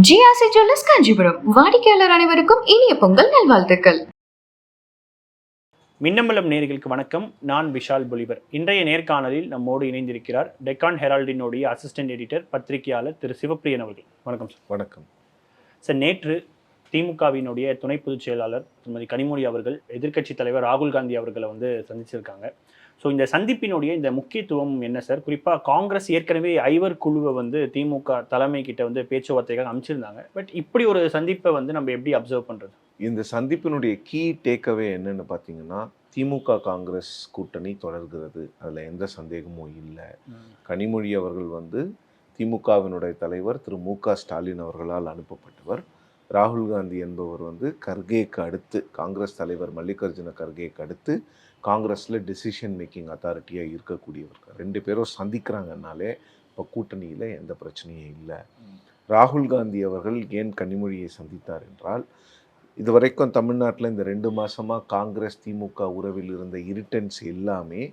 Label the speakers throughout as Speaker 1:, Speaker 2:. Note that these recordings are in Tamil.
Speaker 1: ஜிஆர்சி ஜுவல்லர்ஸ் காஞ்சிபுரம் வாடிக்கையாளர் அனைவருக்கும் இனிய பொங்கல் நல்வாழ்த்துக்கள்.
Speaker 2: மின்னம்பலம் நேயர்களுக்கு வணக்கம். நான் விஷால் பொலிவர். இன்றைய நேர்காணலில் நம்மோடு இணைந்திருக்கிறார் டெக்கான் ஹெரால்டினுடைய அசிஸ்டன்ட் எடிட்டர் பத்திரிகையாளர் திரு சிவப்பிரியன் அவர்கள். வணக்கம் சார்.
Speaker 3: வணக்கம்
Speaker 2: சார். நேற்று திமுகவினுடைய துணை பொதுச் செயலாளர் திருமதி கனிமொழி அவர்கள் எதிர்க்கட்சி தலைவர் ராகுல் காந்தி அவர்களை சந்திச்சிருக்காங்க. ஸோ இந்த சந்திப்பினுடைய இந்த முக்கியத்துவம் என்ன சார்? குறிப்பாக காங்கிரஸ் ஏற்கனவே ஐவர் குழுவை திமுக தலைமை கிட்ட பேச்சுவார்த்தைகள் அமைச்சிருந்தாங்க. பட் இப்படி ஒரு சந்திப்பை நம்ம எப்படி அப்சர்வ் பண்ணுறது?
Speaker 3: இந்த சந்திப்பினுடைய கீ டேக்அவே என்னன்னு பார்த்தீங்கன்னா, திமுக காங்கிரஸ் கூட்டணி தொடர்கிறது, அதில் எந்த சந்தேகமும் இல்லை. கனிமொழி அவர்கள் திமுகவினுடைய தலைவர் திரு மு.க. ஸ்டாலின் அவர்களால் அனுப்பப்பட்டவர். ராகுல் காந்தி என்பவர் கர்கேக்கு அடுத்து, காங்கிரஸ் தலைவர் மல்லிகார்ஜுன கர்கேக்கு அடுத்து காங்கிரஸில் டிசிஷன் மேக்கிங் அத்தாரிட்டியாக இருக்கக்கூடியவர். ரெண்டு பேரும் சந்திக்கிறாங்கனாலே இப்போ கூட்டணியில் எந்த பிரச்சனையும் இல்லை. ராகுல் காந்தி அவர்கள் ஏன் கனிமொழியை சந்தித்தார் என்றால், இதுவரைக்கும் தமிழ்நாட்டில் இந்த 2 மாதமாக காங்கிரஸ் திமுக உறவில் இருந்த இரிட்டன்ஸ் எல்லாமே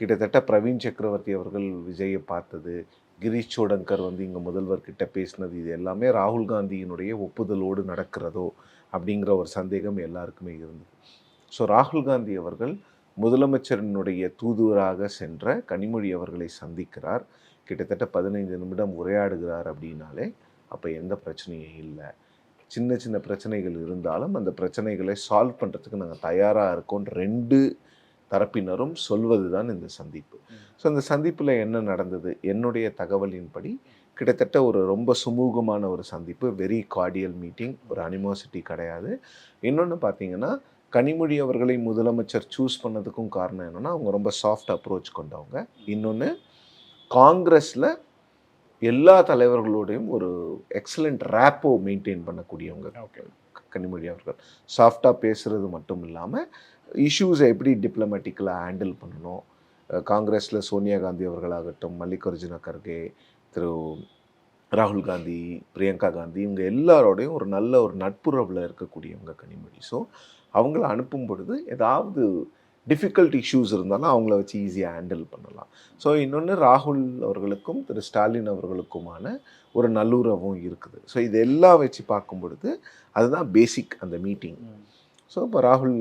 Speaker 3: கிட்டத்தட்ட பிரவீன் சக்கரவர்த்தி அவர்கள் விஜயை பார்த்தது, கிரீஷ் சோடங்கர் இங்கே முதல்வர்கிட்ட பேசினது, இது எல்லாமே ராகுல் காந்தியினுடைய ஒப்புதலோடு நடக்கிறதோ அப்படிங்கிற ஒரு சந்தேகம் எல்லாருக்குமே இருந்தது. ஸோ ராகுல் காந்தி அவர்கள் முதலமைச்சரினுடைய தூதுவராக சென்ற கனிமொழி அவர்களை சந்திக்கிறார். கிட்டத்தட்ட 15 நிமிடம் உரையாடுகிறார். அப்படின்னாலே அப்போ எந்த பிரச்சனையும் இல்லை. சின்ன சின்ன பிரச்சனைகள் இருந்தாலும் அந்த பிரச்சனைகளை சால்வ் பண்ணுறதுக்கு நாங்கள் தயாராக இருக்கோம் 2 தரப்பினரும் சொல்வது தான் இந்த சந்திப்பு. ஸோ அந்த சந்திப்பில் என்ன நடந்தது? என்னுடைய தகவலின்படி கிட்டத்தட்ட ஒரு ரொம்ப சுமூகமான ஒரு சந்திப்பு, வெரி கார்டியல் மீட்டிங், ஒரு அனிமோசிட்டி கிடையாது. இன்னொன்று பார்த்தீங்கன்னா, கனிமொழி அவர்களை முதலமைச்சர் சூஸ் பண்ணதுக்கும் காரணம் என்னென்னா, அவங்க ரொம்ப சாஃப்ட் அப்ரோச் கொண்டவங்க. இன்னொன்று, காங்கிரஸில் எல்லா தலைவர்களோடையும் ஒரு எக்ஸலண்ட் ரேப்போ மெயின்டைன் பண்ணக்கூடியவங்க கனிமொழி அவர்கள். சாஃப்டாக பேசுகிறது மட்டும் இல்லாமல் இஷ்யூஸை எப்படி டிப்ளமேட்டிக்கலாக ஹேண்டில் பண்ணணும், காங்கிரஸில் சோனியா காந்தி அவர்களாகட்டும், மல்லிகார்ஜுன கர்கே, திரு ராகுல் காந்தி, பிரியங்கா காந்தி, இவங்க எல்லாரோடையும் ஒரு நல்ல ஒரு நட்புறவில் இருக்கக்கூடியவங்க கனிமொழி. ஸோ அவங்கள அனுப்பும் பொழுது ஏதாவது டிஃபிகல்ட் இஷ்யூஸ் இருந்தாலும் அவங்கள வச்சு ஈஸியாக ஹேண்டில் பண்ணலாம். ஸோ இன்னொன்று, ராகுல் அவர்களுக்கும் திரு ஸ்டாலின் அவர்களுக்குமான ஒரு நல்லுறவும் இருக்குது. ஸோ இதெல்லாம் வச்சு பார்க்கும் பொழுது அதுதான் பேசிக் அந்த மீட்டிங். ஸோ இப்போ ராகுல்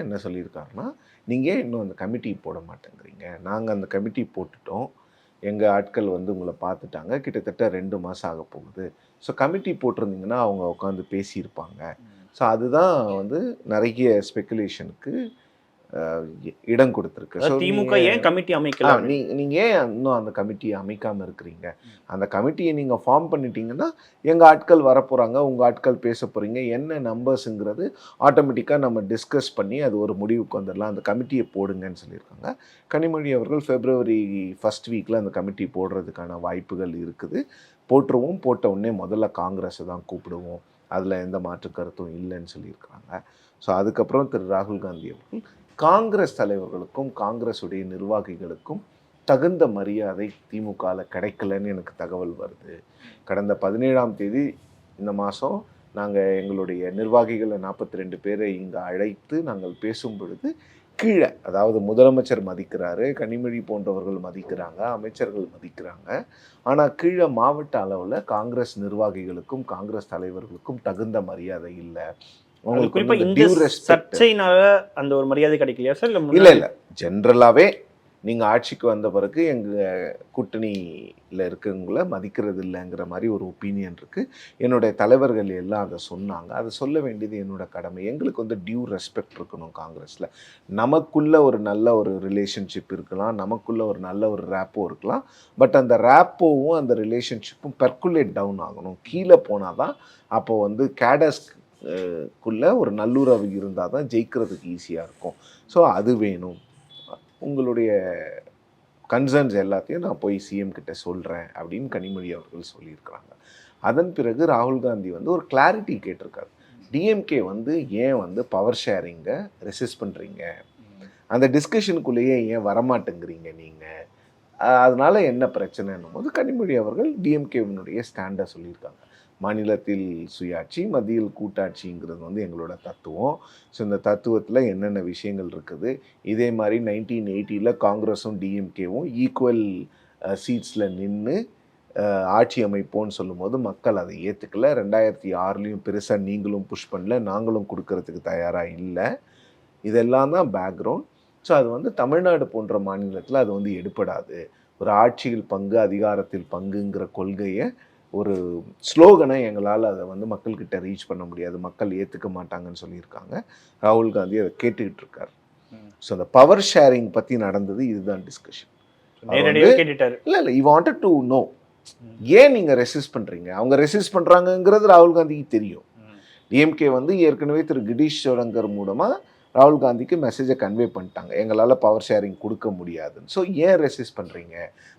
Speaker 3: என்ன சொல்லியிருக்காருன்னா, நீங்கள் இன்னும் அந்த கமிட்டி போட மாட்டேங்கிறீங்க, நாங்கள் அந்த கமிட்டி போட்டுட்டோம், எங்கள் ஆட்கள் உங்களை பார்த்துட்டாங்க, கிட்டத்தட்ட 2 மாதம் ஆக போகுது. ஸோ கமிட்டி போட்டிருந்தீங்கன்னா அவங்க உட்காந்து பேசியிருப்பாங்க. ஸோ அதுதான் நிறைய ஸ்பெக்குலேஷனுக்கு இடம் கொடுத்துருக்கு. ஸோ
Speaker 2: திமுக ஏன் கமிட்டி அமைக்கலாம்,
Speaker 3: நீங்கள் ஏன் இன்னும் அந்த கமிட்டியை அமைக்காமல் இருக்கிறீங்க? அந்த கமிட்டியை நீங்கள் ஃபார்ம் பண்ணிட்டீங்கன்னா எங்கள் ஆட்கள் வரப்போகிறாங்க, உங்கள் ஆட்கள் பேச போகிறீங்க, என்ன நம்பர்ஸுங்கிறது ஆட்டோமேட்டிக்காக நம்ம டிஸ்கஸ் பண்ணி அது ஒரு முடிவுக்கு வந்துடலாம், அந்த கமிட்டியை போடுங்கன்னு சொல்லியிருக்காங்க. கனிமொழி அவர்கள் February 1st வீக்கில் அந்த கமிட்டி போடுறதுக்கான வாய்ப்புகள் இருக்குது. போட்டுருவோம், போட்ட உடனே முதல்ல காங்கிரஸை தான் கூப்பிடுவோம், அதில் எந்த மாற்று கருத்தும் இல்லைன்னு சொல்லியிருக்கிறாங்க. ஸோ அதுக்கப்புறம் திரு ராகுல் காந்தி அவர்கள் காங்கிரஸ் தலைவர்களுக்கும் காங்கிரஸுடைய நிர்வாகிகளுக்கும் தகுந்த மரியாதை திமுகவில் கிடைக்கலன்னு எனக்கு தகவல் வருது. கடந்த 17ஆம் தேதி இந்த மாதம் நாங்கள் எங்களுடைய நிர்வாகிகளை 42 பேரை இங்கே அழைத்து நாங்கள் பேசும் பொழுது கீழே, அதாவது முதலமைச்சர் மதிக்கிறாரு, கனிமொழி போன்றவர்கள் மதிக்கிறாங்க, அமைச்சர்கள் மதிக்கிறாங்க, ஆனால் கீழே மாவட்ட அளவில் காங்கிரஸ் நிர்வாகிகளுக்கும் காங்கிரஸ் தலைவர்களுக்கும் தகுந்த மரியாதை இல்லை.
Speaker 2: சர்ச்சையினால அந்த ஒரு மரியாதை கிடைக்கலையா சார்?
Speaker 3: இல்லை, ஜென்ரலாகவே நீங்கள் ஆட்சிக்கு வந்த பிறகு எங்கள் கூட்டணியில் இருக்கவங்கள மதிக்கிறது இல்லைங்கிற மாதிரி ஒரு ஒப்பீனியன் இருக்குது. என்னுடைய தலைவர்கள் எல்லாம் அதை சொன்னாங்க. அதை சொல்ல வேண்டியது என்னோட கடமை. எங்களுக்கு டியூ ரெஸ்பெக்ட் இருக்கணும். காங்கிரஸில் நமக்குள்ள ஒரு நல்ல ஒரு ரிலேஷன்ஷிப் இருக்கலாம், நமக்குள்ள ஒரு நல்ல ஒரு ரேப்போ இருக்கலாம். பட் அந்த ரேப்போவும் அந்த ரிலேஷன்ஷிப்பும் பெர்குலேட் டவுன் ஆகணும். கீழே போனால் தான் அப்போ கேடஸ்க்குள்ள ஒரு நல்லுறவு இருந்தால் தான் ஜெயிக்கிறதுக்கு ஈஸியாக இருக்கும். ஸோ அது வேணும். உங்களுடைய கன்சர்ன்ஸ் எல்லாத்தையும் நான் போய் சிஎம் கிட்ட சொல்கிறேன் அப்படின்னு கனிமொழி அவர்கள் சொல்லியிருக்கிறாங்க. அதன் பிறகு ராகுல் காந்தி ஒரு கிளாரிட்டி கேட்டிருக்காரு. டிஎம்கே ஏன் பவர் ஷேரிங்கை ரெசிஸ்ட் பண்ணுறீங்க, அந்த டிஸ்கஷனுக்குள்ளேயே ஏன் வரமாட்டேங்கிறீங்க நீங்கள், அதனால் என்ன பிரச்சனைன்னும் போது கனிமொழி அவர்கள் டிஎம்கேவினுடைய ஸ்டாண்டை சொல்லியிருக்காங்க. மாநிலத்தில் சுயாட்சி, மத்தியில் கூட்டாட்சிங்கிறது எங்களோட தத்துவம். ஸோ இந்த தத்துவத்தில் என்னென்ன விஷயங்கள் இருக்குது, இதே மாதிரி 1980 காங்கிரஸும் டிஎம்கேவும் ஈக்குவல் சீட்ஸில் நின்று ஆட்சி அமைப்போன்னு சொல்லும்போது மக்கள் அதை ஏற்றுக்கல. 2006 பெருசாக நீங்களும் புஷ் பண்ணல, நாங்களும் கொடுக்கறதுக்கு தயாராக இல்லை. இதெல்லாம் தான் பேக்ரவுண்ட். ஸோ அது வந்து தமிழ்நாடு போன்ற மாநிலத்தில் அது வந்து எடுபடாது. ஒரு ஆட்சியில் பங்கு, அதிகாரத்தில் பங்குங்கிற கொள்கையை, ஒரு ஸ்லோகனை எங்களால் அதை வந்து மக்கள்கிட்ட ரீச் பண்ண முடியாது, மக்கள் ஏற்றுக்க மாட்டாங்கன்னு சொல்லியிருக்காங்க. ராகுல் காந்தி அதை கேட்டுக்கிட்டு இருக்கார். ஸோ அந்த பவர் ஷேரிங் பற்றி நடந்தது, இதுதான் டிஸ்கஷன்.
Speaker 2: நேரடியாக கேட்டுட்டாரு.
Speaker 3: இல்லை ஈ வாண்டட் டு நோ ஏன் நீங்கள் ரெசிஸ்ட் பண்ணுறீங்க. அவங்க ரெசிஸ்ட் பண்ணுறாங்கங்கிறது ராகுல் காந்திக்கு தெரியும். டிஎம்கே வந்து ஏற்கனவே திரு கிரீஷ் சோடங்கர் மூலமாக ராகுல் காந்திக்கு மெசேஜை கன்வே பண்ணிட்டாங்க, எங்களால் பவர் ஷேரிங் கொடுக்க முடியாதுன்னு. ஸோ ஏன் ரெசிஸ்ட் பண்ணுறீங்க,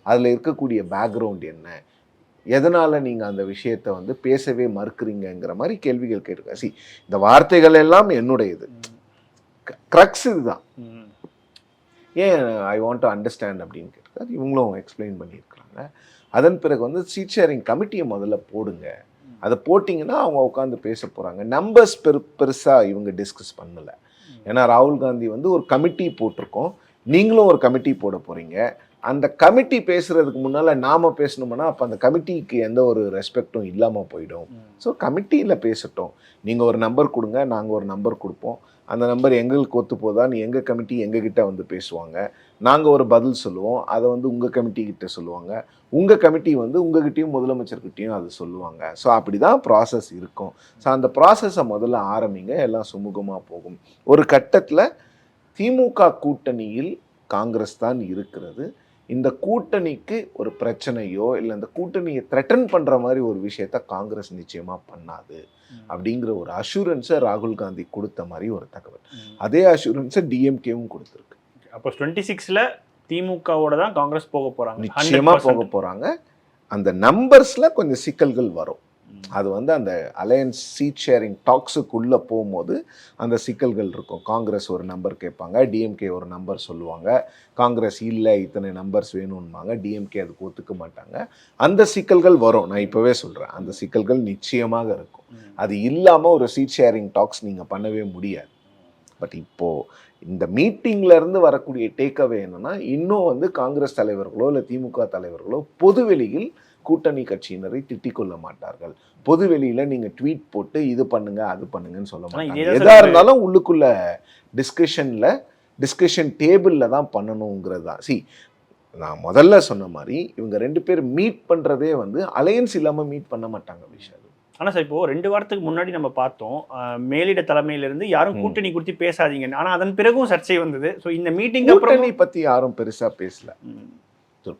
Speaker 3: அதில் இருக்கக்கூடிய பேக்ரவுண்ட் என்ன, எதனால் நீங்கள் அந்த விஷயத்தை வந்து பேசவே மறுக்கிறீங்கிற மாதிரி கேள்விகள் கேட்டிருக்காங்க. இந்த வார்த்தைகள் எல்லாம் என்னுடையது, க்ரக்ஸ் இதுதான். ஏன் ஐ வாண்ட் டு அண்டர்ஸ்டாண்ட் அப்படின்னு கேட்டிருக்காரு. இவங்களும் எக்ஸ்பிளைன் பண்ணியிருக்கிறாங்க. அதன் பிறகு வந்து சீட் ஷேரிங் கமிட்டியை முதல்ல போடுங்க, அதை போட்டிங்கன்னா அவங்க உட்காந்து பேச போகிறாங்க. நம்பர்ஸ் பெருசாக இவங்க டிஸ்கஸ் பண்ணலை. ஏன்னா ராகுல் காந்தி வந்து ஒரு கமிட்டி போட்டிருக்கோம், நீங்களும் ஒரு கமிட்டி போட போகிறீங்க. அந்த கமிட்டி பேசுகிறதுக்கு முன்னால் நாம் பேசணும்னா அப்போ அந்த கமிட்டிக்கு எந்த ஒரு ரெஸ்பெக்டும் இல்லாமல் போயிடும். ஸோ கமிட்டியில் பேசட்டும், நீங்கள் ஒரு நம்பர் கொடுங்க, நாங்கள் ஒரு நம்பர் கொடுப்போம், அந்த நம்பர் எங்களுக்கு ஒத்து போதான்னு எங்கள் கமிட்டி எங்ககிட்ட வந்து பேசுவாங்க, நாங்கள் ஒரு பதில் சொல்லுவோம், அதை வந்து உங்கள் கமிட்டிக்கிட்ட சொல்லுவாங்க, உங்கள் கமிட்டி வந்து உங்ககிட்டையும் முதலமைச்சர்கிட்டையும் அது சொல்லுவாங்க. ஸோ அப்படி தான் ப்ராசஸ் இருக்கும். ஸோ அந்த ப்ராசஸை முதல்ல ஆரம்பிங்க, எல்லாம் சுமூகமாக போகும். ஒரு கட்டத்தில் திமுக கூட்டணியில் காங்கிரஸ் தான் இருக்கிறது. இந்த கூட்டணிக்கு ஒரு பிரச்சனையோ இல்லை இந்த கூட்டணியை த்ரெட்டன் பண்ணுற மாதிரி ஒரு விஷயத்த காங்கிரஸ் நிச்சயமாக பண்ணாது அப்படிங்கிற ஒரு அஷூரன்ஸை ராகுல் காந்தி கொடுத்த மாதிரி ஒரு தகவல். அதே அஷூரன்ஸை டிஎம்கேவும் கொடுத்துருக்கு.
Speaker 2: அப்போ 26ல் திமுகவோட தான் காங்கிரஸ் போக போகிறாங்க,
Speaker 3: நிச்சயமாக போக போகிறாங்க. அந்த நம்பர்ஸில் கொஞ்சம் சிக்கல்கள் வரும். அது வந்து அந்த அலையன்ஸ் சீட் ஷேரிங் டாக்ஸுக்குள்ளே போகும்போது அந்த சிக்கல்கள் இருக்கும். காங்கிரஸ் ஒரு நம்பர் கேட்பாங்க, டிஎம்கே ஒரு நம்பர் சொல்லுவாங்க, காங்கிரஸ் இல்லை இத்தனை நம்பர்ஸ் வேணும்பாங்க, டிஎம்கே அதுக்கு ஒத்துக்க மாட்டாங்க. அந்த சிக்கல்கள் வரும், நான் இப்போவே சொல்கிறேன். அந்த சிக்கல்கள் நிச்சயமாக இருக்கும். அது இல்லாமல் ஒரு சீட் ஷேரிங் டாக்ஸ் நீங்கள் பண்ணவே முடியாது. பட் இப்போது இந்த மீட்டிங்லேருந்து வரக்கூடிய டேக்அவே என்னென்னா, இன்னும் வந்து காங்கிரஸ் தலைவர்களோ இல்லை திமுக தலைவர்களோ பொதுவெளியில் கூட்டணி கட்சியினரை திட்டிக் கொள்ள மாட்டார்கள். பொது வெளியில் நீங்கள் ட்வீட் போட்டு இது பண்ணுங்க அது பண்ணுங்கன்னு சொல்ல மாட்டாங்க. எதாக இருந்தாலும் உள்ளுக்குள்ள டிஸ்கஷன் டேபிளில் தான் பண்ணணுங்கிறது தான். நான் முதல்ல சொன்ன மாதிரி இவங்க 2 பேர் மீட் பண்ணுறதே வந்து அலையன்ஸ் இல்லாமல் மீட் பண்ண மாட்டாங்க விஷயம்.
Speaker 2: ஆனால் சார், இப்போது 2 வாரத்துக்கு முன்னாடி நம்ம பார்த்தோம், மேலிட தலைமையிலிருந்து யாரும் கூட்டணி குறித்து பேசாதீங்க, ஆனால் அதன் பிறகும் சர்ச்சை வந்தது. ஸோ இந்த மீட்டிங்
Speaker 3: கூட்டணி பற்றி யாரும் பெருசாக பேசல.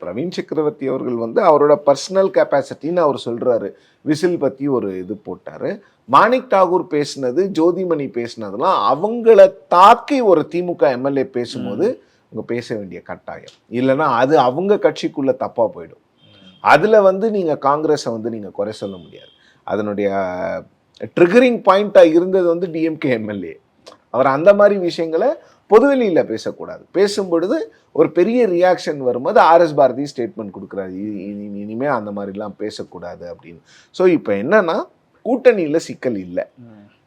Speaker 3: பிரவீன் சக்கரவர்த்தி அவர்கள் வந்து அவரோட பர்சனல் கெப்பாசிட்டின்னு அவர் சொல்கிறாரு. விசில் பற்றி ஒரு இது போட்டார். மாணிக் தாகூர் பேசினது, ஜோதிமணி பேசினதெல்லாம் அவங்கள தாக்கி ஒரு திமுக எம்எல்ஏ பேசும்போது அவங்க பேச வேண்டிய கட்டாயம், இல்லைன்னா அது அவங்க கட்சிக்குள்ளே தப்பாக போயிடும். அதில் வந்து நீங்கள் காங்கிரஸை வந்து நீங்கள் குறை சொல்ல முடியாது. அதனுடைய ட்ரிகரிங் பாயிண்ட்டாக இருந்தது வந்து டிஎம்கே எம்எல்ஏ. அவர் அந்த மாதிரி விஷயங்களை பொதுவெளியில் பேசக்கூடாது. பேசும்பொழுது ஒரு பெரிய ரியாக்ஷன் வரும்போது ஆர்எஸ் பாரதி ஸ்டேட்மெண்ட் கொடுக்குறாரு, இனிமேல் அந்த மாதிரிலாம் பேசக்கூடாது அப்படின்னு. ஸோ இப்போ என்னன்னா கூட்டணியில் சிக்கல் இல்லை.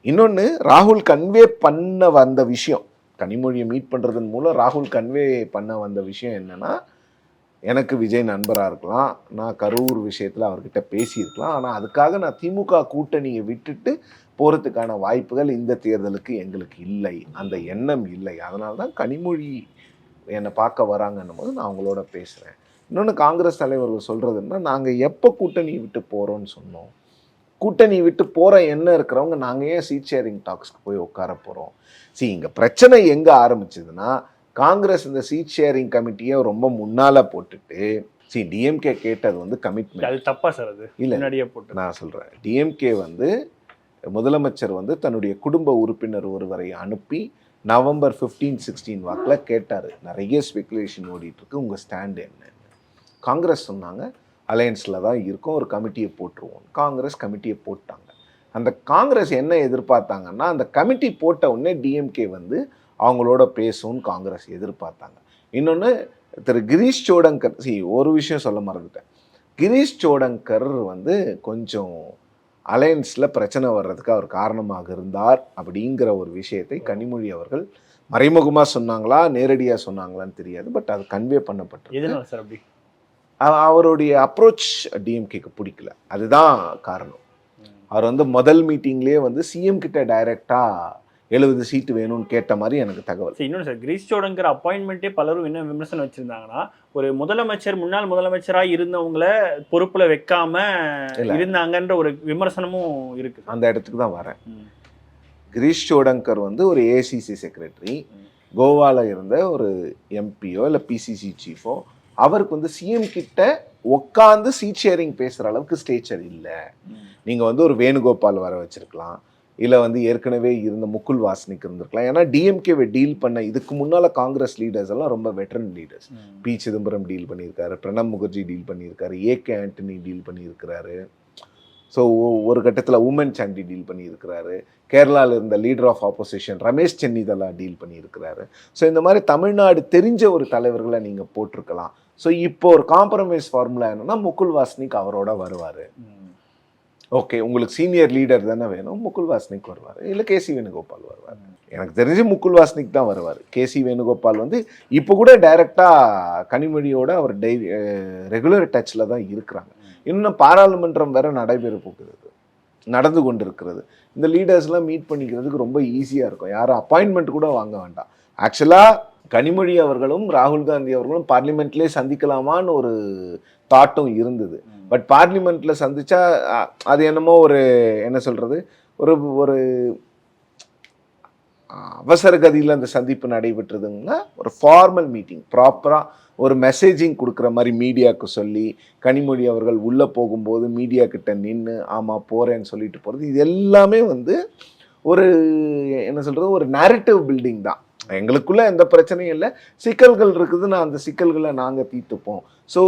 Speaker 3: இன்னொன்று, ராகுல் கன்வே பண்ண வந்த விஷயம், கனிமொழியை மீட் பண்ணுறதன் மூலம் ராகுல் கன்வே பண்ண வந்த விஷயம் என்னென்னா, எனக்கு விஜய் நண்பராக இருக்கலாம், நான் கரூர் விஷயத்தில் அவர்கிட்ட பேசியிருக்கலாம், ஆனால் அதுக்காக நான் திமுக கூட்டணியை விட்டுட்டு போகிறதுக்கான வாய்ப்புகள் இந்த தேர்தலுக்கு எங்களுக்கு இல்லை, அந்த எண்ணம் இல்லை. அதனால தான் கனிமொழி என்னை பார்க்க வராங்கன்னும் போது நான் அவங்களோட பேசுகிறேன். இன்னொன்று, காங்கிரஸ் தலைவர்கள் சொல்கிறதுன்னா, நாங்கள் எப்போ கூட்டணி விட்டு போகிறோன்னு சொன்னோம், கூட்டணி விட்டு போகிற எண்ணம் இருக்கிறவங்க நாங்கள் ஏன் சீட் ஷேரிங் டாக்ஸ்க்கு போய் உட்கார போகிறோம். இங்கே பிரச்சனை எங்கே ஆரம்பிச்சதுன்னா, காங்கிரஸ் இந்த சீட் ஷேரிங் கமிட்டியை ரொம்ப முன்னால் போட்டுட்டு, டிஎம்கே கேட்டது வந்து கமிட்மெண்ட்.
Speaker 2: அது தப்பா சார்? அது இல்லை போட்டு
Speaker 3: நான் சொல்கிறேன். டிஎம்கே வந்து முதலமைச்சர் வந்து தன்னுடைய குடும்ப உறுப்பினர் ஒருவரை அனுப்பி நவம்பர் 15-16 வாக்கில் கேட்டார். நிறைய ஸ்பெகுலேஷன் ஓடிட்டுருக்கு, உங்கள் ஸ்டாண்டு என்ன? காங்கிரஸ் சொன்னாங்க அலையன்ஸில் தான் இருக்கும், ஒரு கமிட்டியை போட்டுருவோம். காங்கிரஸ் கமிட்டியை போட்டாங்க. அந்த காங்கிரஸ் என்ன எதிர்பார்த்தாங்கன்னா, அந்த கமிட்டி போட்ட உடனே டிஎம்கே வந்து அவங்களோட பேசும்னு காங்கிரஸ் எதிர்பார்த்தாங்க. இன்னொன்று, திரு கிரீஷ் சோடங்கர், ஒரு விஷயம் சொல்ல மறந்துட்டேன். கிரீஷ் சோடங்கர் வந்து கொஞ்சம் அலையன்ஸில் பிரச்சனை வர்றதுக்கு அவர் காரணமாக இருந்தார் அப்படிங்கிற ஒரு விஷயத்தை கனிமொழி அவர்கள் மறைமுகமாக சொன்னாங்களா நேரடியாக சொன்னாங்களான்னு தெரியாது, பட் அது கன்வே பண்ணப்பட்டது.
Speaker 2: எதனால சார் அப்படி?
Speaker 3: அவருடைய அப்ரோச் டிஎம்கேக்கு பிடிக்கல. அதுதான் காரணம். அவர் வந்து முதல் மீட்டிங்லேயே வந்து சிஎம் கிட்ட டைரக்டா 70 சீட்டு வேணும்னு கேட்ட மாதிரி எனக்கு தகவல்.
Speaker 2: இன்னொன்று சார், கிரீஷ் சோடங்கர் அப்பாயின்மெண்ட்டே பலரும் என்ன விமர்சனம் வச்சிருந்தாங்கன்னா, ஒரு முதலமைச்சர் முன்னாள் முதலமைச்சராக இருந்தவங்கள பொறுப்புல வைக்காம இருந்தாங்கன்ற ஒரு விமர்சனமும் இருக்கு.
Speaker 3: அந்த இடத்துக்கு தான் வரேன். கிரீஷ் சோடங்கர் வந்து ஒரு ஏசிசி செக்ரட்டரி, கோவாவில் இருந்த ஒரு எம்பியோ இல்லை பிசிசி சீஃபோ. அவருக்கு வந்து சிஎம் கிட்ட உட்காந்து சீட் ஷேரிங் பேசுகிற அளவுக்கு ஸ்டேச்சர் இல்லை. நீங்கள் வந்து ஒரு வேணுகோபால் வர வச்சிருக்கலாம், இல்லை வந்து ஏற்கனவே இருந்த முகுல் வாஸ்னிக் இருந்திருக்கலாம். ஏன்னா டிஎம்கேவை டீல் பண்ண இதுக்கு முன்னால் காங்கிரஸ் லீடர்ஸ் எல்லாம் ரொம்ப veteran leaders. P Chidambaram deal பண்ணியிருக்காரு, பிரணப் முகர்ஜி டீல் பண்ணியிருக்காரு, ஏகே ஆண்டனி டீல் பண்ணியிருக்கிறாரு. ஸோ ஒரு கட்டத்தில் உமன் சாண்டி டீல் பண்ணியிருக்கிறாரு. கேரளாவில் இருந்த leader of opposition Ramesh Chennithala deal பண்ணியிருக்கிறாரு. ஸோ இந்த மாதிரி தமிழ்நாடு தெரிஞ்ச ஒரு தலைவர்களை நீங்கள் போட்டிருக்கலாம். ஸோ இப்போ ஒரு காம்ப்ரமைஸ் ஃபார்முலா என்னன்னா, முகுல் வாஸ்னிக் அவரோட வருவார். ஓகே, உங்களுக்கு சீனியர் லீடர் தானே வேணும், முகுல் வாஸ்னிக் வருவார், இல்லை கேசி வேணுகோபால் வருவார். எனக்கு தெரிஞ்சு முகுல் வாஸ்னிக் தான் வருவார். கேசி வேணுகோபால் வந்து இப்போ கூட டைரெக்டாக கனிமொழியோட அவர் ரெகுலர் டச்சில் தான் இருக்கிறாங்க. இன்னும் பாராளுமன்றம் வேற நடந்து கொண்டு இருக்கிறது. இந்த லீடர்ஸ்லாம் மீட் பண்ணிக்கிறதுக்கு ரொம்ப ஈஸியாக இருக்கும். யாரும் அப்பாயின்மெண்ட் கூட வாங்க வேண்டாம். ஆக்சுவலாக கனிமொழி அவர்களும் ராகுல் காந்தி அவர்களும் பார்லிமெண்ட்லேயே சந்திக்கலாமான்னு ஒரு தாட்டும் இருந்தது. பட் பார்லிமெண்ட்டில் சந்திச்சா அது என்னமோ ஒரு என்ன சொல்கிறது, ஒரு அவசர கதியில் அந்த சந்திப்பு நடைபெற்றதுங்கன்னா ஒரு ஃபார்மல் மீட்டிங், ப்ராப்பராக ஒரு மெசேஜிங் கொடுக்குற மாதிரி மீடியாவுக்கு சொல்லி, கனிமொழி அவர்கள் உள்ளே போகும்போது மீடியா கிட்ட நின்று ஆமாம் போகிறேன்னு சொல்லிட்டு போகிறது, இது எல்லாமே வந்து ஒரு என்ன சொல்கிறது, ஒரு நேரட்டிவ் பில்டிங் தான். எங்களுக்குள்ள எந்த பிரச்சனையும் இல்லை, சிக்கல்கள் இருக்குதுன்னா அந்த சிக்கல்களை நாங்கள் தீர்த்துப்போம். ஸோ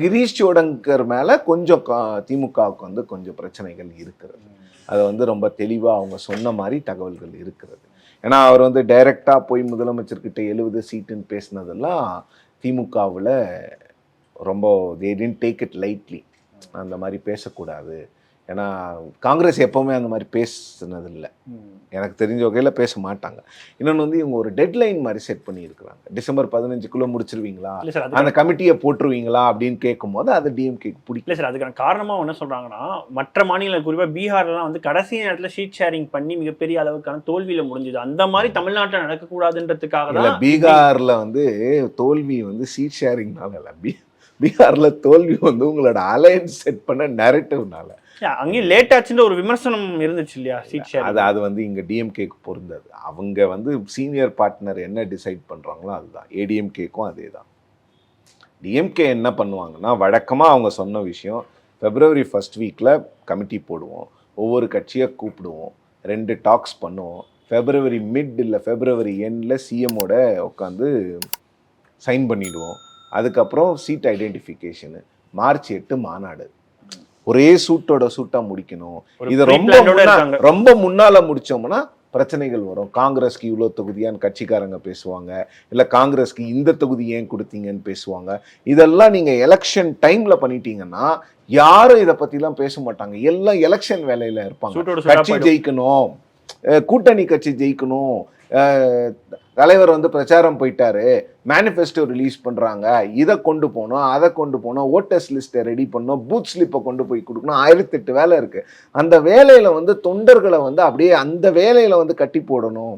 Speaker 3: கிரீஷ் சோடங்கர் மேலே கொஞ்சம் திமுகவுக்கு வந்து கொஞ்சம் பிரச்சனைகள் இருக்கிறது. அதை வந்து ரொம்ப தெளிவாக அவங்க சொன்ன மாதிரி தகவல்கள் இருக்கிறது. ஏன்னா அவர் வந்து டைரெக்டாக போய் முதலமைச்சர்கிட்ட 70 சீட்டுன்னு பேசினதெல்லாம் திமுகவில் ரொம்ப they didn't take it lightly. அந்த மாதிரி பேசக்கூடாது. ஏன்னா காங்கிரஸ் எப்போவுமே அந்த மாதிரி பேசுனதில்லை, எனக்கு தெரிஞ்ச வகையில் பேச மாட்டாங்க. இன்னொன்று வந்து இவங்க ஒரு டெட்லைன் மாதிரி செட் பண்ணியிருக்கிறாங்க. டிசம்பர் 15 முடிச்சிருவீங்களா, அந்த கமிட்டியை போட்டுருவீங்களா அப்படின்னு கேட்கும்போது அது டிஎம்கேக்கு பிடிக்கல
Speaker 2: சார். அதுக்கான காரணமாக என்ன சொல்கிறாங்கன்னா, மற்ற மாநிலங்கள் குறிப்பாக பீகார்லாம் வந்து கடைசி நேரத்தில் ஷீட் ஷேரிங் பண்ணி மிகப்பெரிய அளவுக்கான தோல்வியில் முடிஞ்சுது. அந்த மாதிரி தமிழ்நாட்டில் நடக்கக்கூடாதுன்றதுக்காக தான்
Speaker 3: பீகாரில் வந்து தோல்வி வந்து ஷீட் ஷேரிங்னால இல்லை, பீகாரில் தோல்வி வந்து உங்களோட அலையன்ஸ் செட் பண்ண நரேட்டிவ்னால.
Speaker 2: அங்கேயும் லேட் ஆச்சுன்ற ஒரு விமர்சனம் இருந்துச்சு இல்லையா சீட் ஷேர்.
Speaker 3: அது வந்து இங்கே டிஎம்கேக்கு பொருந்தது. அவங்க வந்து சீனியர் பார்ட்னர் என்ன டிசைட் பண்ணுறாங்களோ அதுதான். ஏடிஎம்கேக்கும் அதே தான். டிஎம்கே என்ன பண்ணுவாங்கன்னா, வழக்கமாக அவங்க சொன்ன விஷயம், February 1st வீக்கில் கமிட்டி போடுவோம், ஒவ்வொரு கட்சியை கூப்பிடுவோம், 2 டாக்ஸ் பண்ணுவோம், February மிட் இல்லை February எண்டில் சிஎம்மோட உட்காந்து சைன் பண்ணிவிடுவோம். அதுக்கப்புறம் சீட் ஐடென்டிஃபிகேஷனு, March 8 மாநாடு, ஒரே சூட்டாக முடிக்கணும். இதை ரொம்ப முன்னால முடிச்சோம்னா பிரச்சனைகள் வரும். காங்கிரஸ்க்கு இவ்வளோ தொகுதியான்னு கட்சிக்காரங்க பேசுவாங்க, இல்லை காங்கிரஸ்க்கு இந்த தொகுதி ஏன் கொடுத்தீங்கன்னு பேசுவாங்க. இதெல்லாம் நீங்கள் எலெக்ஷன் டைமில் பண்ணிட்டீங்கன்னா யாரும் இதை பற்றிலாம் பேச மாட்டாங்க. எல்லாம் எலெக்ஷன் வேலையில் இருப்பாங்க. கட்சி ஜெயிக்கணும், கூட்டணி கட்சி ஜெயிக்கணும், தலைவர் வந்து பிரச்சாரம் போயிட்டாரு, மேனிஃபெஸ்டோ ரிலீஸ் பண்ணுறாங்க, இதை கொண்டு போகணும், அதை கொண்டு போகணும், ஓட்டர்ஸ் லிஸ்ட்டை ரெடி பண்ணணும், பூத் ஸ்லிப்பை கொண்டு போய் கொடுக்கணும், 1008 வேலை இருக்குது. அந்த வேலையில் வந்து தொண்டர்களை வந்து அப்படியே அந்த வேலையில் வந்து கட்டி போடணும்.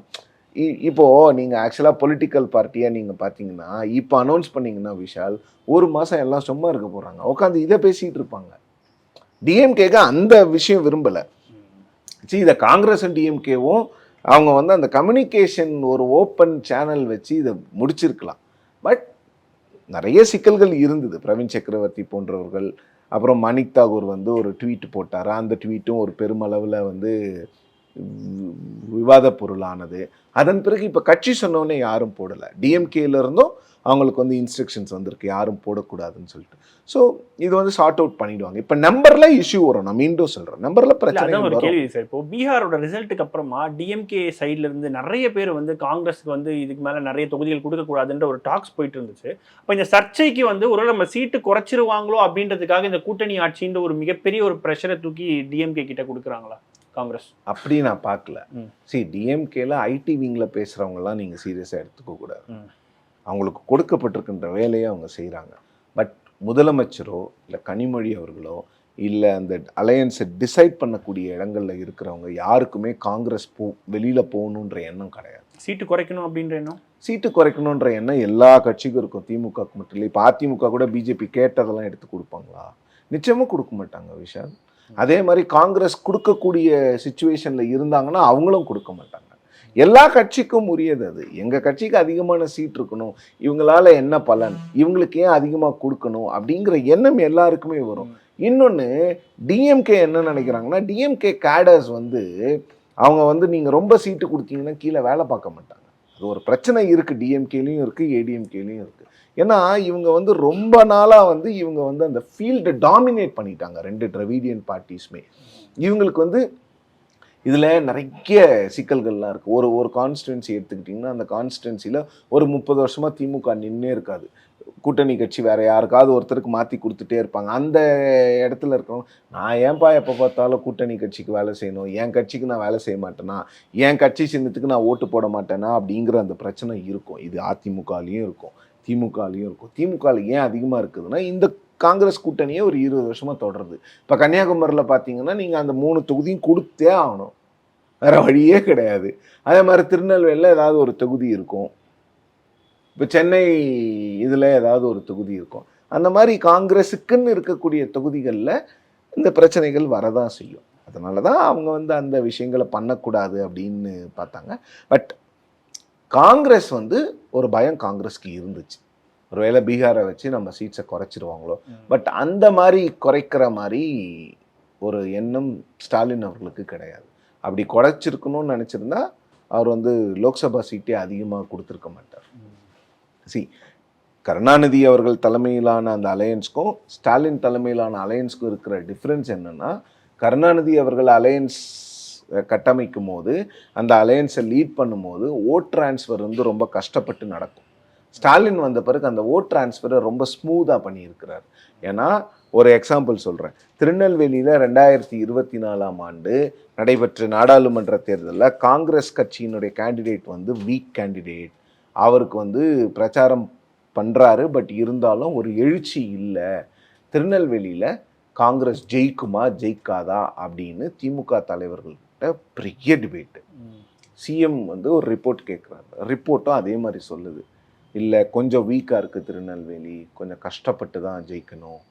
Speaker 3: இப்போது நீங்கள் ஆக்சுவலாக பொலிட்டிக்கல் பார்ட்டியாக நீங்கள் பார்த்தீங்கன்னா, இப்போ அனௌன்ஸ் பண்ணிங்கன்னா விஷால், ஒரு மாதம் எல்லாம் சும்மா இருக்க போகிறாங்க, உட்காந்து இதை பேசிகிட்டு இருப்பாங்க. டிஎம்கேக்கு அந்த விஷயம் விரும்பலை. இதை காங்கிரஸும் டிஎம்கேவும் அவங்க வந்து அந்த கம்யூனிகேஷன் ஒரு ஓப்பன் சேனல் வச்சு இதை முடிச்சிருக்கலாம். பட் நிறைய சிக்கல்கள் இருந்தது. பிரவீன் சக்கரவர்த்தி போன்றவர்கள், அப்புறம் மணிக் தாகூர் வந்து ஒரு ட்வீட் போட்டார். அந்த ட்வீட்டும் ஒரு பெருமளவில் வந்து விவாத பொருளானது. அதன் பிறகு இப்போ கட்சி சொன்னோன்னே யாரும் போடலை. டிஎம்கேல இருந்தும் அவங்களுக்கு வந்து இன்ஸ்ட்ரக்ஷன்ஸ் வந்திருக்கு யாரும் போடக்கூடாதுன்னு சொல்லிட்டு. ஸோ இது வந்து சார்ட் அவுட் பண்ணிடுவாங்க. இப்போ நம்பர்ல இஷ்யூ வரும். நான் மீண்டும் சொல்றேன், நம்பர்ல பிரச்சனை
Speaker 2: ஒரு கேள்வி சார். இப்போ பீகாரோட ரிசல்ட்டுக்கு அப்புறமா டிஎம்கே சைட்ல இருந்து நிறைய பேர் வந்து காங்கிரஸுக்கு வந்து இதுக்கு மேல நிறைய தொகுதிகள் கொடுக்கக்கூடாதுன்ற ஒரு டாக்ஸ் போயிட்டு இருந்துச்சு. இப்போ இந்த சர்ச்சைக்கு வந்து ஒரு நம்ம சீட்டு குறைச்சிருவாங்களோ அப்படின்றதுக்காக இந்த கூட்டணி ஆட்சின்ற ஒரு மிகப்பெரிய ஒரு ப்ரெஷரை தூக்கி டிஎம்கே கிட்ட கொடுக்குறாங்களா காங்கிரஸ்?
Speaker 3: அப்படி நான் பார்க்கல. டிஎம்கேல ஐடி விங்ல பேசுறவங்கலாம் நீங்க சீரியஸா எடுத்துக்க கூடாது. அவங்களுக்கு கொடுக்கப்பட்டிருக்கின்ற வேலையை அவங்க செய்கிறாங்க. பட் முதலமைச்சரோ இல்லை கனிமொழி அவர்களோ இல்லை அந்த அலையன்ஸை டிசைட் பண்ணக்கூடிய இடங்களில் இருக்கிறவங்க யாருக்குமே காங்கிரஸ் வெளியில் போகணுன்ற எண்ணம் கிடையாது.
Speaker 2: சீட்டு குறைக்கணும் அப்படின்ற எண்ணம்,
Speaker 3: சீட்டு குறைக்கணுன்ற எண்ணம் எல்லா கட்சிக்கும் இருக்கும். திமுகவுக்கு மட்டும் இல்லை. இப்போ அதிமுக கூட பிஜேபி கேட்டதெல்லாம் எடுத்து கொடுப்பாங்களா? நிச்சயமாக கொடுக்க மாட்டாங்க விஷால். அதே மாதிரி காங்கிரஸ் கொடுக்கக்கூடிய சுச்சுவேஷனில் இருந்தாங்கன்னா அவங்களும் கொடுக்க மாட்டாங்க. எல்லா கட்சிக்கும் உரியது அது. எங்கள் கட்சிக்கு அதிகமான சீட் இருக்கணும், இவங்களால என்ன பலன், இவங்களுக்கு ஏன் அதிகமாக கொடுக்கணும் அப்படிங்கிற எண்ணம் எல்லாருக்குமே வரும். இன்னொன்று, டிஎம்கே என்ன நினைக்கிறாங்கன்னா, டிஎம்கே கேடர்ஸ் வந்து அவங்க வந்து நீங்கள் ரொம்ப சீட்டு கொடுத்தீங்கன்னா கீழே வேலை பார்க்க மாட்டாங்க. அது ஒரு பிரச்சனை இருக்குது. டிஎம்கேலையும் இருக்குது, ஏடிஎம்கேலையும் இருக்குது. ஏன்னா இவங்க வந்து ரொம்ப நாளாக வந்து இவங்க வந்து அந்த ஃபீல்டை டாமினேட் பண்ணிட்டாங்க. 2 திராவிடியன் பார்ட்டிஸுமே. இவங்களுக்கு வந்து இதில் நிறைய சிக்கல்கள்லாம் இருக்குது. ஒரு கான்ஸ்டிடுவன்சி எடுத்துக்கிட்டிங்கன்னா அந்த கான்ஸ்டிடுவன்சியில் ஒரு 30 வருஷமாக திமுக நின்னே இருக்காது. கூட்டணி கட்சி வேறு யாருக்காவது ஒருத்தருக்கு மாற்றி கொடுத்துட்டே இருப்பாங்க. அந்த இடத்துல இருக்கணும், நான் ஏன்பா எப்போ பார்த்தாலும் கூட்டணி கட்சிக்கு வேலை செய்யணும், என் கட்சிக்கு நான் வேலை செய்ய மாட்டேனா, என் கட்சி சின்னத்துக்கு நான் ஓட்டு போட மாட்டேனா அப்படிங்கிற அந்த பிரச்சனை இருக்கும். இது அதிமுகலையும் இருக்கும், திமுகலையும் இருக்கும். திமுகவில் ஏன் அதிகமாக இருக்குதுன்னா, இந்த காங்கிரஸ் கூட்டணியே ஒரு 20 வருஷமாக தொடருது. இப்போ கன்னியாகுமரியில் பார்த்தீங்கன்னா நீங்கள் அந்த 3 தொகுதியும் கொடுத்தே ஆகணும், வேறு வழியே கிடையாது. அதே மாதிரி திருநெல்வேலியில் ஏதாவது ஒரு தொகுதி இருக்கும், இப்போ சென்னை இதில் ஏதாவது ஒரு தொகுதி இருக்கும். அந்த மாதிரி காங்கிரஸுக்குன்னு இருக்கக்கூடிய தொகுதிகளில் இந்த பிரச்சனைகள் வரதான் செய்யும். அதனால தான் அவங்க வந்து அந்த விஷயங்களை பண்ணக்கூடாது அப்படின்னு பார்த்தாங்க. பட் காங்கிரஸ் வந்து ஒரு பயம் காங்கிரஸ்க்கு இருந்துச்சு, ஒருவேளை பீகாரை வச்சு நம்ம சீட்ஸை குறைச்சிருவாங்களோ. பட் அந்த மாதிரி குறைக்கிற மாதிரி ஒரு எண்ணம் ஸ்டாலின் அவர்களுக்கு கிடையாது. அப்படி குறைச்சிருக்கணும்னு நினச்சிருந்தா அவர் வந்து லோக்சபா சீட்டே அதிகமாக கொடுத்துருக்க மாட்டார். கருணாநிதி அவர்கள் தலைமையிலான அந்த அலையன்ஸ்க்கும் ஸ்டாலின் தலைமையிலான அலையன்ஸ்க்கும் இருக்கிற டிஃப்ரென்ஸ் என்னென்னா, கருணாநிதி அவர்கள் அலையன்ஸ் கட்டமைக்கும் போது, அந்த அலையன்ஸை லீட் பண்ணும்போது ஓட் டிரான்ஸ்ஃபர் வந்து ரொம்ப கஷ்டப்பட்டு நடக்கும். ஸ்டாலின் வந்த பிறகு அந்த ஓட் டிரான்ஸ்ஃபரை ரொம்ப ஸ்மூத்தாக பண்ணியிருக்கிறார். ஏன்னா ஒரு எக்ஸாம்பிள் சொல்கிறேன். திருநெல்வேலியில் 2024ஆம் ஆண்டு நடைபெற்ற நாடாளுமன்ற தேர்தலில் காங்கிரஸ் கட்சியினுடைய கேண்டிடேட் வந்து வீக் கேண்டிடேட். அவருக்கு வந்து பிரச்சாரம் பண்ணுறாரு, பட் இருந்தாலும் ஒரு எழுச்சி இல்லை. திருநெல்வேலியில் காங்கிரஸ் ஜெயிக்குமா ஜெயிக்காதா அப்படின்னு திமுக தலைவர்கள்கிட்ட பெரிய டிபேட்டு. சிஎம் வந்து ஒரு ரிப்போர்ட் கேட்குறாரு, ரிப்போர்ட்டும் அதே மாதிரி சொல்லுது, இல்லை கொஞ்சம் வீக்காக இருக்குது திருநெல்வேலி, கொஞ்சம் கஷ்டப்பட்டு தான் ஜெயிக்கணும்,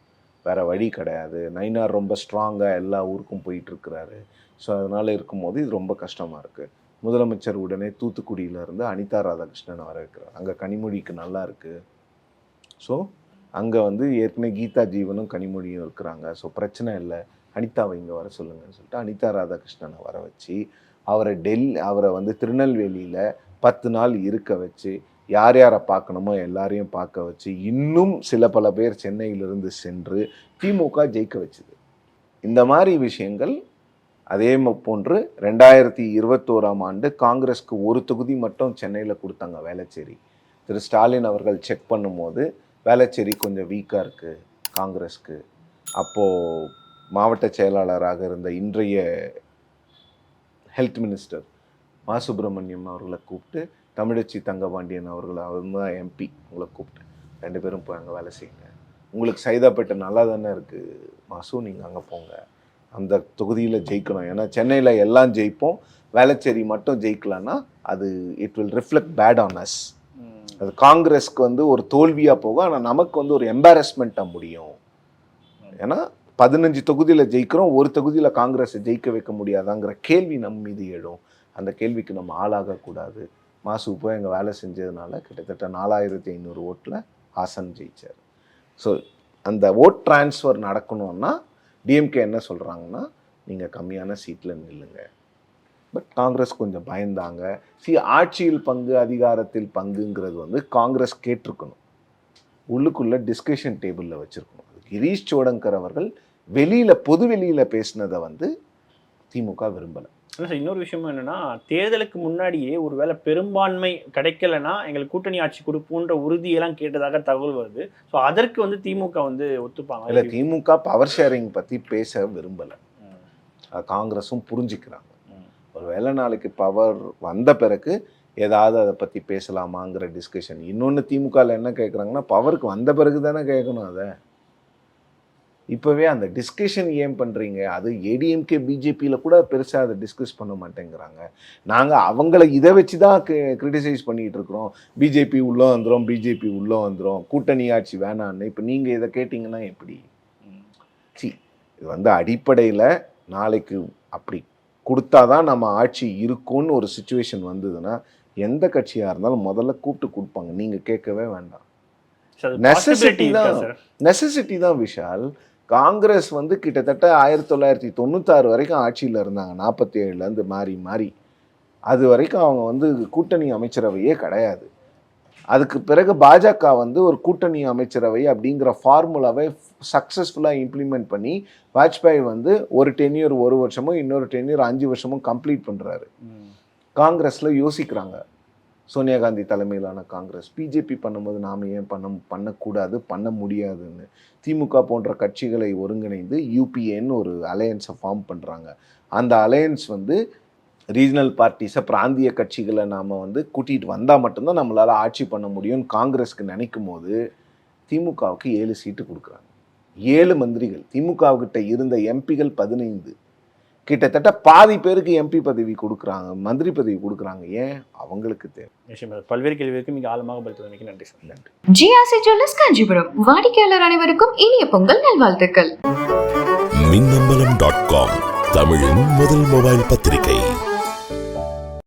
Speaker 3: வேறு வழி கிடையாது. நயினார் ரொம்ப ஸ்ட்ராங்காக எல்லா ஊருக்கும் போயிட்டுருக்கிறாரு. ஸோ அதனால் இருக்கும்போது இது ரொம்ப கஷ்டமாக இருக்குது. முதலமைச்சர் உடனே தூத்துக்குடியிலேருந்து அனிதா ராதாகிருஷ்ணனை வர வைக்கிறார். அங்கே கனிமொழிக்கு நல்லா இருக்குது. ஸோ அங்கே வந்து ஏற்கனவே கீதா ஜீவனும் கனிமொழியும் இருக்கிறாங்க. ஸோ பிரச்சனை இல்லை, அனிதாவை இங்கே வர சொல்லுங்கன்னு சொல்லிட்டு அனிதா ராதாகிருஷ்ணனை வர வச்சு அவரை வந்து திருநெல்வேலியில் 10 நாள் இருக்க வச்சு, யார் யாரை பார்க்கணுமோ எல்லாரையும் பார்க்க வச்சு, இன்னும் பல பேர் சென்னையிலிருந்து சென்று திமுக ஜெயிக்க வச்சுது. இந்த மாதிரி விஷயங்கள். அதே போன்று 2021ஆம் ஆண்டு காங்கிரஸ்க்கு ஒரு தொகுதி மட்டும் சென்னையில் கொடுத்தாங்க, வேளச்சேரி. திரு ஸ்டாலின் அவர்கள் செக் பண்ணும்போது வேளச்சேரி கொஞ்சம் வீக்காக இருக்குது காங்கிரஸ்க்கு. அப்போது மாவட்ட செயலாளராக இருந்த இன்றைய ஹெல்த் மினிஸ்டர் மா சுப்பிரமணியம் அவர்களை கூப்பிட்டு, தமிழச்சி தங்கபாண்டியன் அவர்கள், அவர் தான் எம்பி, உங்களை கூப்பிட்டு 2 பேரும் போய் அங்கே வேலை செய்யுங்க, உங்களுக்கு சைதாப்பேட்டை நல்லா தானே இருக்குது மாசு, நீங்கள் அங்கே போங்க, அந்த தொகுதியில் ஜெயிக்கணும். ஏன்னா சென்னையில் எல்லாம் ஜெயிப்போம், வேளச்சேரி மட்டும் ஜெயிக்கலான்னா அது it will reflect bad on us. அது காங்கிரஸ்க்கு வந்து ஒரு தோல்வியாக போகும், ஆனால் நமக்கு வந்து ஒரு எம்பாரஸ்மெண்ட்டாக முடியும். ஏன்னா 15 தொகுதியில் ஜெயிக்கிறோம், ஒரு தொகுதியில் காங்கிரஸை ஜெயிக்க வைக்க முடியாதாங்கிற கேள்வி நம்ம மீது எழும். அந்த கேள்விக்கு நம்ம ஆளாகக்கூடாது. மாசு போய் எங்கள் வேலை செஞ்சதுனால கிட்டத்தட்ட 4500 ஓட்டில் ஹாசன் ஜெயிச்சார். ஸோ அந்த ஓட் டிரான்ஸ்ஃபர் நடக்கணும்னா டிஎம்கே என்ன சொல்கிறாங்கன்னா, நீங்கள் கம்மியான சீட்டில் நில்லுங்க. பட் காங்கிரஸ் கொஞ்சம் பயந்தாங்க. ஆட்சியில் பங்கு, அதிகாரத்தில் பங்குங்கிறது வந்து காங்கிரஸ் கேட்டிருக்கணும், உள்ளுக்குள்ளே டிஸ்கஷன் டேபிளில் வச்சுருக்கணும். கிரீஷ் சோடங்கர் அவர்கள் பொது வெளியில் பேசினதை வந்து திமுக விரும்பலை.
Speaker 2: ஆனால் சார், இன்னொரு விஷயம் என்னென்னா, தேர்தலுக்கு முன்னாடியே ஒருவேளை பெரும்பான்மை கிடைக்கலன்னா எங்களுக்கு கூட்டணி ஆட்சி கொடுப்போன்ற உறுதியெல்லாம் கேட்டதாக தகவல் வருது. ஸோ அதற்கு வந்து திமுக வந்து ஒத்துப்பாங்க
Speaker 3: இல்லை? திமுக பவர் ஷேரிங் பற்றி பேச விரும்பலை, காங்கிரஸும் புரிஞ்சுக்கிறாங்க. ஒருவேளை நாளைக்கு பவர் வந்த பிறகு ஏதாவது அதை பற்றி பேசலாமாங்கிற டிஸ்கஷன். இன்னொன்று திமுகவில் என்ன கேட்குறாங்கன்னா, பவருக்கு வந்த பிறகு தானே கேட்கணும். அதை இப்போவே அந்த டிஸ்கஷன் ஏன் பண்ணுறீங்க? அது ஏடிஎம்கே பிஜேபியில் கூட பெருசாக அதை டிஸ்கஸ் பண்ண மாட்டேங்கிறாங்க. நாங்கள் அவங்கள இதை வச்சு தான் கிரிட்டிசைஸ் பண்ணிகிட்டு இருக்கிறோம். பிஜேபி உள்ளே வந்துடும், பிஜேபி உள்ளே வந்துடும், கூட்டணி ஆட்சி வேணான்னு. இப்போ நீங்கள் இதை கேட்டிங்கன்னா எப்படி? இது வந்து அடிப்படையில் நாளைக்கு அப்படி கொடுத்தாதான் நம்ம ஆட்சி இருக்கும்னு ஒரு சுச்சுவேஷன் வந்ததுன்னா எந்த கட்சியாக இருந்தாலும் முதல்ல கூப்பிட்டு கொடுப்பாங்க. நீங்கள் கேட்கவே வேண்டாம். நெசசிட்டி தான் விஷால். காங்கிரஸ் வந்து கிட்டத்தட்ட 1996 வரைக்கும் ஆட்சியில் இருந்தாங்க. 47லேருந்து மாறி அது வரைக்கும் அவங்க வந்து கூட்டணி அமைச்சரவையே கிடையாது. அதுக்கு பிறகு பாஜக வந்து ஒரு கூட்டணி அமைச்சரவை அப்படிங்கிற ஃபார்முலாவை சக்ஸஸ்ஃபுல்லாக இம்ப்ளிமெண்ட் பண்ணி வாஜ்பாய் வந்து ஒரு டென்யூர் 1 வருஷமும் இன்னொரு டென்யூர் 5 வருஷமும் கம்ப்ளீட் பண்ணுறாரு. காங்கிரஸில் யோசிக்கிறாங்க, சோனியா காந்தி தலைமையிலான காங்கிரஸ் பிஜேபி பண்ணும்போது நாம் ஏன் பண்ணக்கூடாது, பண்ண முடியாதுன்னு திமுக போன்ற கட்சிகளை ஒருங்கிணைந்து யூபிஏன்னு ஒரு அலையன்ஸை ஃபார்ம் பண்ணுறாங்க. அந்த அலையன்ஸ் வந்து ரீஜனல் பார்ட்டிஸை, பிராந்திய கட்சிகளை நாம் வந்து கூட்டிகிட்டு வந்தால் மட்டும்தான் நம்மளால் ஆட்சி பண்ண முடியும்னு காங்கிரஸ்க்கு நினைக்கும் போது திமுகவுக்கு 7 சீட்டு கொடுக்குறாங்க. 7 மந்திரிகள். திமுகவுக்கிட்ட இருந்த எம்பிகள் 15, கிட்டத்தட்ட பாதி பேருக்கு எம்பி பதவி கொடுக்குறாங்க, மந்திரி பதவி கொடுக்குறாங்க. ஏன்? அவங்களுக்கு தேவை.
Speaker 2: பல்வேறு கேள்விகளுக்கு மிக ஆழமாக பதிலளித்தமைக்கு நன்றி சார்.
Speaker 3: நன்றி.
Speaker 1: ஜிஆர்சி ஜுவல்லர்ஸ் காஞ்சிபுரம் வாடிக்கையாளர் அனைவருக்கும் இனிய பொங்கல் நல்வாழ்த்துக்கள்.
Speaker 4: மின்னம்பலம்.com தமிழின் முதல் மொபைல் பத்திரிகை.